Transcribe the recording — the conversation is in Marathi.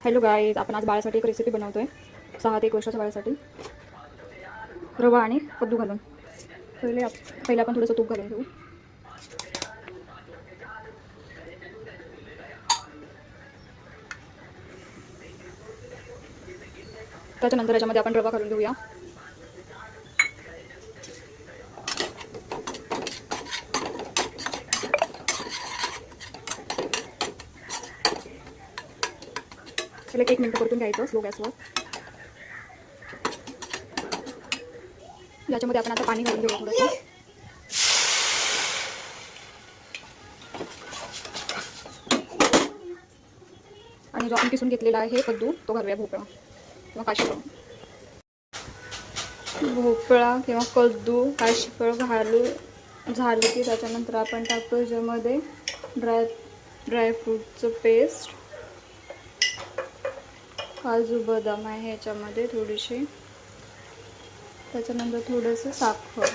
हॅलो गाईज, आपण आज बाळासाठी एक रेसिपी बनवतोय. 6 ते 1 वर्षाच्या बाळासाठी रवा आणि कद्दू घालून. पहिले आपण थोडंसं तूप घालून घेऊ. त्याच्यानंतर याच्यामध्ये आपण रवा घालून घेऊया. त्याला 1 मिनिट परतून घ्यायचं स्लो गॅसवर. याच्यामध्ये आपण आता पाणी घालून घेऊया थोडंसं. आणि जो आपण किसून घेतलेला आहे कद्दू तो घालूया. भोपळा किंवा काशीफळ, किंवा कद्दू काशीफळ घालून झालं की त्याच्यानंतर आपण टाकतो याच्यामध्ये ड्रायफ्रूटचं पेस्ट, काजू बदाम आहे ह्याच्यामध्ये थोडीशी, त्याच्यानंतर थोडंसं साखर.